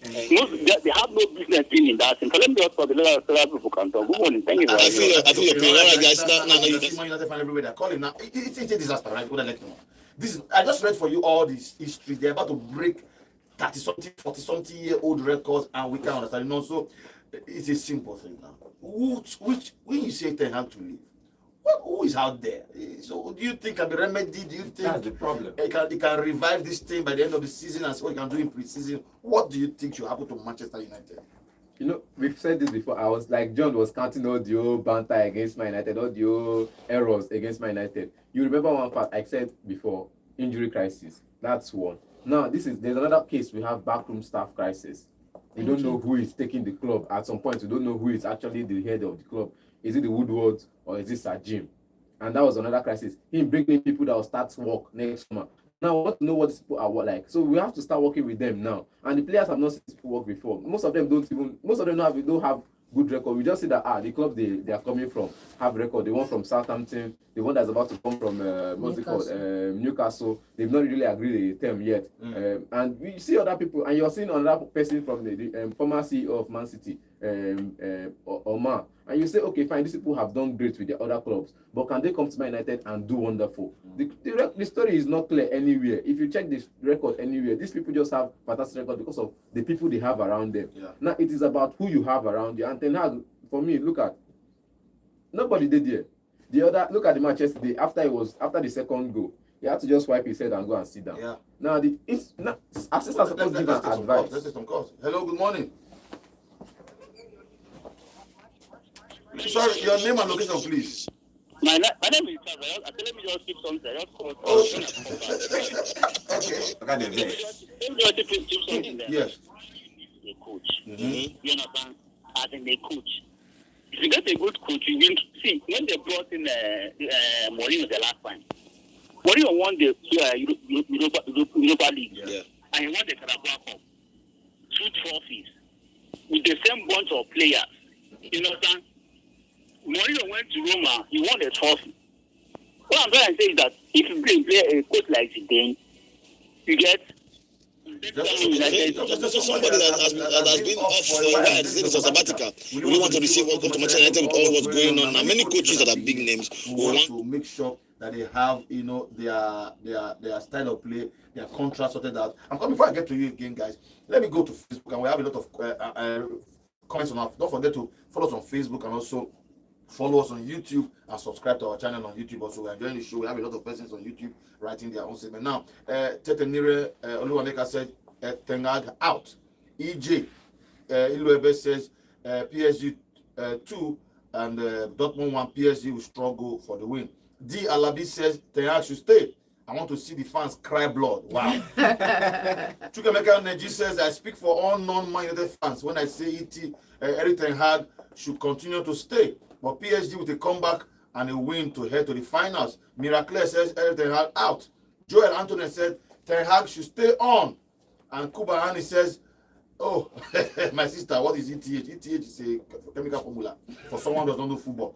They have no business being in that thing. So let me just talk a little people can talk. Good morning. Thank you very I much. feel your pain. All right, guys. You see Man United fan everywhere they're calling now. It's a disaster, right? What I let you know. I just read for you all this history. They're about to break 30-something, 40-something-year-old records, and we can understand. So it's a simple thing now. When you say Ten Hag to leave, who is out there? So do you think can be remedied? Do you think That's the problem. It can revive this team by the end of the season and see what you can do in pre-season? What do you think should happen to Manchester United? We've said this before. I was like, John was counting all the old banter against Man United, all the old errors against Man United. You remember one fact I said before, injury crisis. That's one. Now, there's another case. We have backroom staff crisis. We don't know who is taking the club. At some point, we don't know who is actually the head of the club. Is it the Woodwards or is it Sir Jim? And that was another crisis. Him bringing people that will start work next summer. Now, I want to know what these people are like. So we have to start working with them now. And the players have not seen people work before. Most of them don't have good record. We just see that the club they are coming from have record. The one from Southampton, the one that's about to come from what's it called, Newcastle. They've not really agreed the term yet. And we see other people, and you're seeing another person from the former CEO of Man City, Omar. And you say, okay, fine, these people have done great with the other clubs, but can they come to Man United and do wonderful? The story is not clear anywhere. If you check this record anywhere, these people just have fantastic record because of the people they have around them. Yeah. Now it is about who you have around you. And Ten Hag, for me, look at nobody did there. Look at the match yesterday. After the second goal, he had to just wipe his head and go and sit down. Yeah. Now assistant supposed to give an advice. Let's take some calls. Hello, good morning. Sorry, your name and location, please. My name is Charles. I said, let me just keep something. I just called. Okay. Look at the Let me just keep something there. Yes. A coach. You understand? As in a coach. If you get a good coach, you will see. When they brought in Mourinho the last time, Mourinho won the Europa League. Yeah. And he won the Carabao Cup. 2 trophies. With the same bunch of players. You understand? Mourinho went to Roma, he won the trophy. What I'm trying to say is that if you play a coach like Zidane, you get So somebody that has been off for a while, this is a sabbatical. We don't want to receive what comes to Manchester United with all what's going on. Now, many coaches that are big names who want to make sure that they have, you know, their style of play, their contrast sorted out. And before I get to you again, guys, let me go to Facebook, and we have a lot of comments on our. Don't forget to follow us on Facebook and also follow us on YouTube and subscribe to our channel on YouTube. Also, we are enjoying the show. We have a lot of persons on YouTube writing their own statement. Now, Tetenire Oluwaneka said, Ten Hag out. EJ Iluebe says, PSG 2 and Dortmund 1. PSG will struggle for the win. D Alabi says, Ten Hag should stay. I want to see the fans cry blood. Wow. Chukwemeka Neji says, I speak for all non-Man United fans when I say Erik Ten Hag should continue to stay. But PSG with a comeback and a win to head to the finals. Miracle says Erik Ten Hag out. Joel Anthony said Ten Hag should stay on. And Kuba Hani says, oh, my sister, what is ETH? ETH is a chemical formula for someone who does not know football.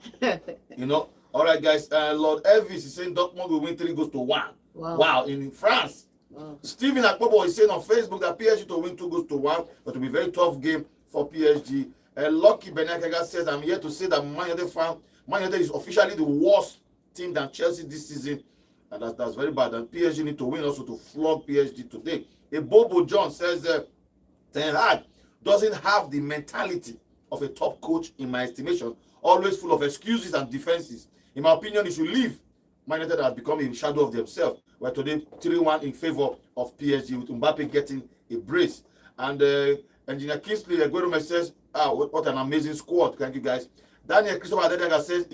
You know? All right, guys. Lord Elvis is saying Dortmund will win 3-1. Wow. In France. Wow. Stephen Akpobo is saying on Facebook that PSG to win 2-1, but it will be a very tough game for PSG. Lucky Benakega says, I'm here to say that Man United is officially the worst team than Chelsea this season. And that's very bad. And PSG need to win also to flog PSG today. Bobo John says, Ten Hag doesn't have the mentality of a top coach in my estimation. Always full of excuses and defenses. In my opinion, he should leave. Man United has become a shadow of themselves. We're today 3-1 in favor of PSG with Mbappe getting a brace. And Engineer Kingsley Aguero says, what an amazing squad. Thank you, guys. Daniel Christopher Adedega says,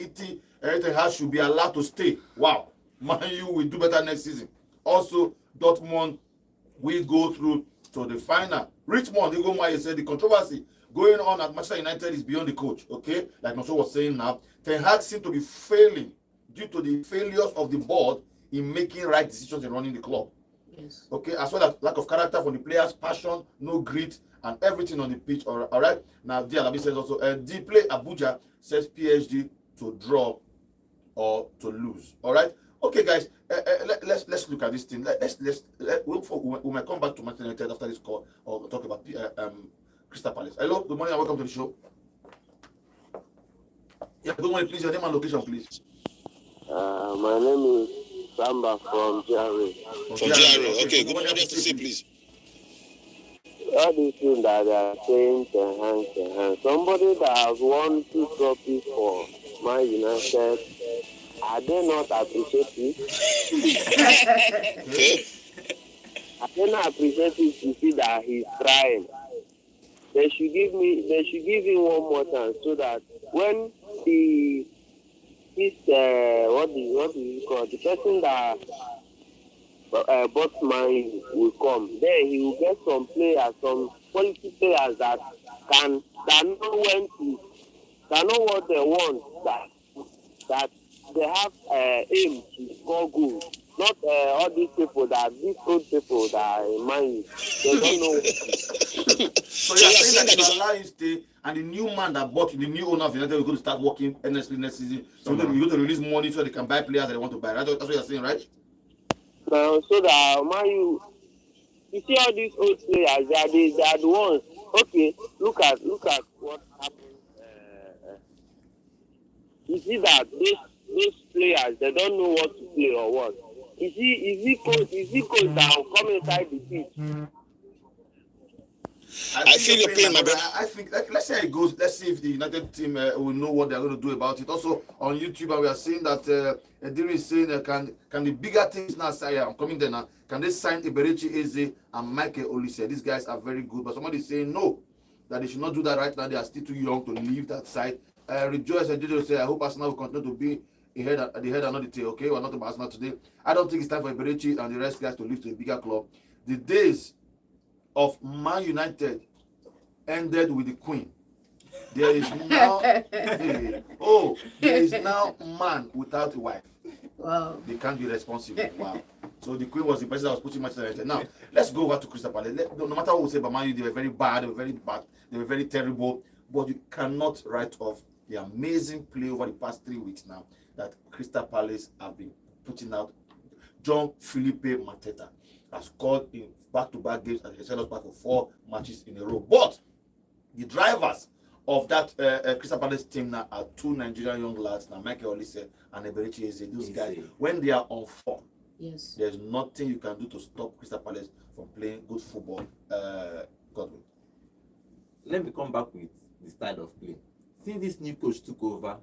Erik Ten Hag should be allowed to stay. Wow. Man U will do better next season. Also, Dortmund will go through to the final. Richmond, Igo Maye said, the controversy going on at Manchester United is beyond the coach. Okay? Like Noso was saying now, Ten Hag seems to be failing due to the failures of the board in making right decisions and running the club. Yes. Okay, as well as lack of character from the players, passion, no grit, and everything on the pitch. All right. Now, Dialabi says also, D play Abuja says PSG to draw or to lose. All right. Okay, guys. Let's look at this thing. We might come back to Manchester United after this call or talk about Crystal Palace. Hello. Good morning and welcome to the show. Yeah. Good morning, please. Your name and location, please. My name is Samba from GRA. From GRA. Okay. Good morning. Just to see, please. All these things that they are saying, Ten Hag. Somebody that has won 2 trophies for Man United, are they not appreciative? Okay. Are they not appreciative to see that he's trying? They should give him one more chance so that when what do you call the person that Botsman will come, then he will get some players, some quality players that know what they want, that they have aim to score goals. Not all these people these old people that are in mind, they don't know. So you're saying that if allow him stay, and the new man that bought the new owner of United is going to start working earnestly next season. So you're going to release money so they can buy players that they want to buy. Right? That's what you're saying, right? Now, so that you see all these old players, they are the ones. Okay, look at what happened. You see that these players, they don't know what to play or what. Is he coach that will come inside the pitch? I feel your pain, my brother. I think, let's see how it goes. Let's see if the United team will know what they're going to do about it. Also, on YouTube, we are seeing that Ediri is saying, can the bigger teams now say, I'm coming there now, can they sign Eberechi Eze and Michael Olise? These guys are very good. But somebody is saying no, that they should not do that right now. They are still too young to leave that side. Rejoice and Jojo say, I hope Arsenal will continue to be the head and not the tail. Okay, we're not about Arsenal today. I don't think it's time for Eberechi and the rest guys to leave to a bigger club. The days of Man United ended with the Queen. There is now there is now man without a wife. Wow. They can't be responsible. Wow. So the Queen was the person that was pushing Manchester United. Now let's go over to Crystal Palace. No matter what we say about Man U, they were very bad, they were very terrible. But you cannot write off the amazing play over the past 3 weeks now that Crystal Palace have been putting out. John Felipe Mateta. has scored in back-to-back games and he sent us back for 4 matches in a row. But the drivers of that Crystal Palace team now are 2 Nigerian young lads, now Michael Olise and Eberichi Eze. Those guys, when they are on form, Yes. there's nothing you can do to stop Crystal Palace from playing good football. Godwin. Let me come back with the style of play. Since this new coach took over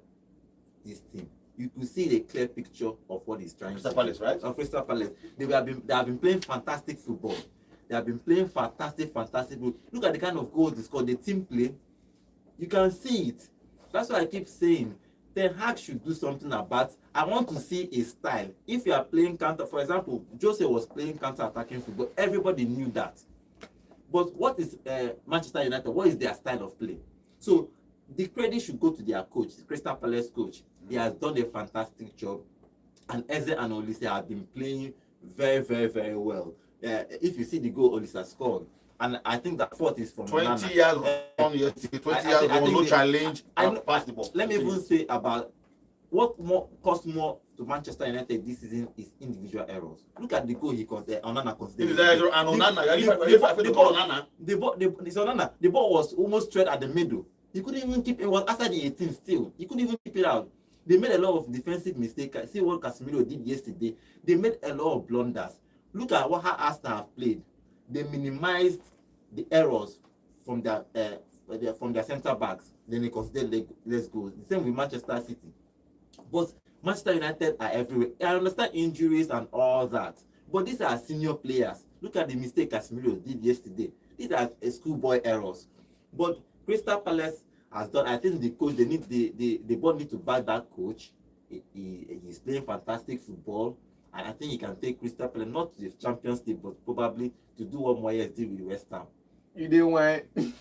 this team, you could see a clear picture of what he's trying Crystal to Palace, do. right? Of Crystal Palace. They have been playing fantastic football. They have been playing fantastic football. Look at the kind of goals they scored. The team play. You can see it. That's why I keep saying Ten Hag should do something about. I want to see a style. If you are playing counter, for example, Jose was playing counter-attacking football. Everybody knew that. But what is Manchester United? What is their style of play? So the credit should go to their coach, the Crystal Palace coach. He has done a fantastic job, and Eze and Olise have been playing very, very, very well. If you see the goal Olise scored, and I think that fourth is from 20 Onana. years on yesterday, 20 years on, no challenge, and pass the ball. Let me even say about what more cost more to Manchester United this season is individual errors. Look at the goal Onana considered. And Onana, The ball was almost straight at the middle. He couldn't even keep it. Was after the 18 still. He couldn't even keep it out. They made a lot of defensive mistakes. See what Casemiro did yesterday. They made a lot of blunders. Look at how Arsenal have played. They minimized the errors from their centre backs. Then they considered less goals. The same with Manchester City. But Manchester United are everywhere. I understand injuries and all that, but these are senior players. Look at the mistake Casemiro did yesterday. These are schoolboy errors. But Crystal Palace has done. I think the coach, the board need to back that coach. He's playing fantastic football, and I think he can take Crystal Palace not to the Champions League, but probably to do what Moyes did with West Ham. You didn't want. It's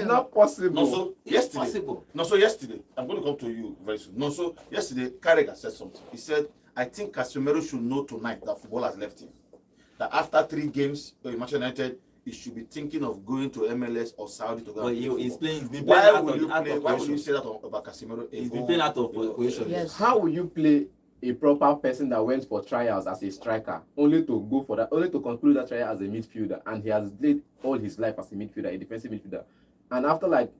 not possible. No, so yesterday. Possible. No, so yesterday. I'm going to come to you very soon. No, so yesterday, Carragher said something. He said, "I think Casemiro should know tonight that football has left him. That after 3 games in Manchester United, he should be thinking of going to MLS or Saudi to go." But he's been playing Why out will of you say that about Casemiro? He's been playing out of position. Yes. How will you play a proper person that went for trials as a striker only to go for that, only to conclude that trial as a midfielder, and he has played all his life as a midfielder, a defensive midfielder, and after like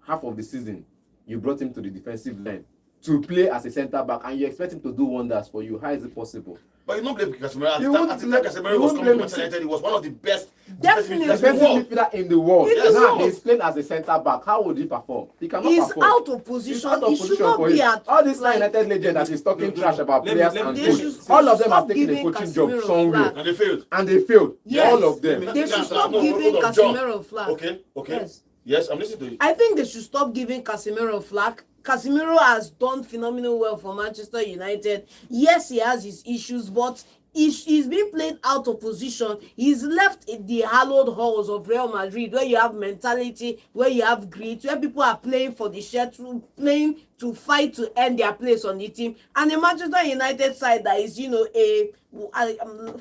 half of the season, you brought him to the defensive line to play as a centre back, and you expect him to do wonders for you? How is it possible? But you don't blame Casemiro. At the You time won't Casemiro was coming to Manchester United, he was one of the best Definitely. defensive midfielders in the world. Defensive midfielder in the world. Yes. Now he's playing as a centre back. How would he perform? He cannot He's perform. out of He's position. out of He should position not for be him. at All this like, United legend that is talking trash about Let me- players let and me- they coach. should All of them stop have taken a giving coaching job Casemiro somewhere, flack. And they failed. and they failed. Yes. All of them. They should stop No, giving hold on, John. Casemiro flack. Okay. Yes. Yes, I'm listening to you. I think they should stop giving Casemiro flack. Casemiro has done phenomenal well for Manchester United. Yes, he has his issues, but he's been played out of position. He's left in the hallowed halls of Real Madrid, where you have mentality, where you have grit, where people are playing for the shirt, playing to fight to earn their place on the team. And the Manchester United side that is,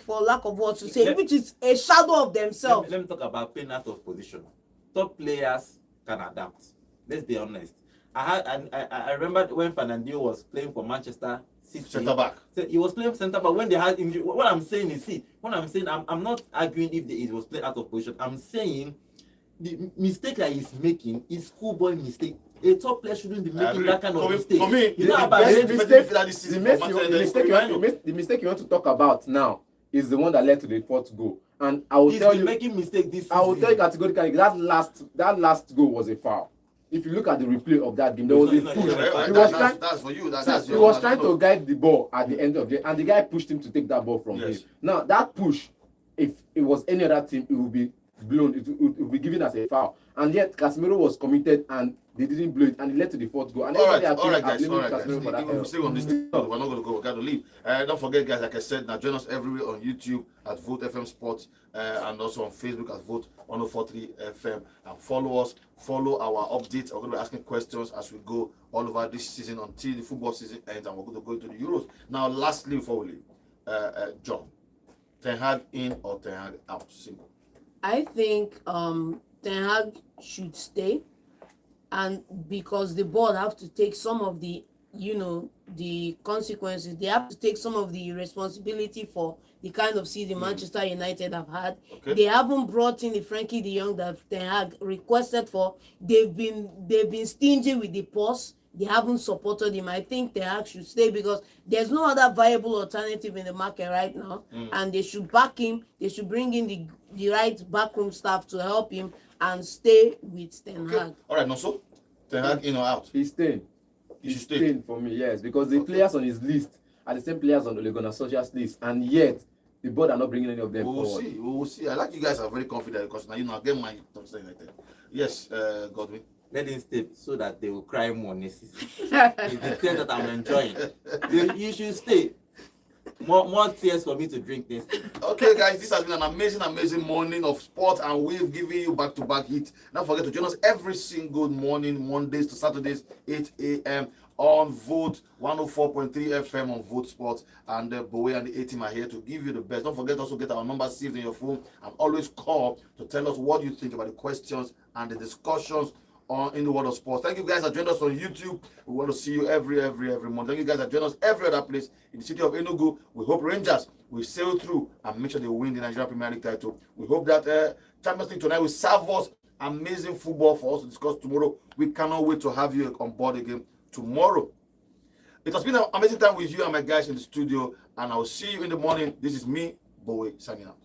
for lack of words to say, which is a shadow of themselves. Let me talk about playing out of position. Top players can adapt. Let's be honest. I remember when Fernandinho was playing for Manchester City. Centre back. So he was playing centre back when they had injury. What I'm saying is, I'm not arguing if he was playing out of position. I'm saying the mistake that he's making is schoolboy mistake. A top player shouldn't be making that kind of mistake. For me, You know the about best it? defensive midfielder this season for Manchester United. The mistake you want to talk about now is the one that led to the 4th goal. And I will He's tell been you, making mistake this season. I will tell you categorically that last goal was a foul. If you look at the replay of that game, there was a push. That's for you. He was trying to guide the ball at the end of the, and the guy pushed him to take that ball from him. Now that push, if it was any other team, it would be blown. It would be given as a foul. And yet Casemiro was committed, and they didn't blow it, and it led to the 4th goal. And all right, guys. for that We're still on this thing. We're not going to go. We're going to leave. Don't forget, guys. Like I said, now join us everywhere on YouTube at Vote FM Sports, and also on Facebook at Vote 104.3 FM. And follow us. Follow our updates. We're going to be asking questions as we go all over this season until the football season ends, and we're going to go into the Euros. Now, lastly, before we leave, John, Ten Hag in or Ten Hag out? Simple. I think Ten Hag should stay, and because the board have to take some of the the consequences. They have to take some of the responsibility for the kind of season Manchester United have had. Okay. They haven't brought in the Frankie de Jong that Ten Hag requested for. They've been stingy with the purse. They haven't supported him. I think Ten Hag should stay because there's no other viable alternative in the market right now, and they should back him. They should bring in the right backroom staff to help him and stay with Ten Hag. Okay. All right, no, so Ten Hag in or out? He's staying. He's staying staying for me, yes, because the players on his list are the same players on Ole Gunnar Solskjaer's list, and yet the board are not bringing any of them forward. We will see. I like you guys are very confident because now again my Manchester United. Yes, Godwin. Let him stay so that they will cry more next season. It's the tears that I'm enjoying. You should stay. More tears for me to drink this. Okay, guys, this has been an amazing morning of sport, and we've given you back-to-back hits. Don't forget to join us every single morning, Mondays to Saturdays, 8 a.m. on Vote 104.3 FM on Vote Sports, and Bowe and the A-Team are here to give you the best. Don't forget also get our number saved in your phone, and always call to tell us what you think about the questions and the discussions in the world of sports. Thank you guys that joined us on YouTube. We want to see you every month. Thank you guys that join us every other place in the city of Enugu. We hope Rangers will sail through and make sure they win the Nigerian Premier League title. We hope that Champions League tonight will serve us amazing football for us to discuss tomorrow. We cannot wait to have you on board again tomorrow. It has been an amazing time with you and my guys in the studio, and I will see you in the morning. This is me, Bowe, signing out.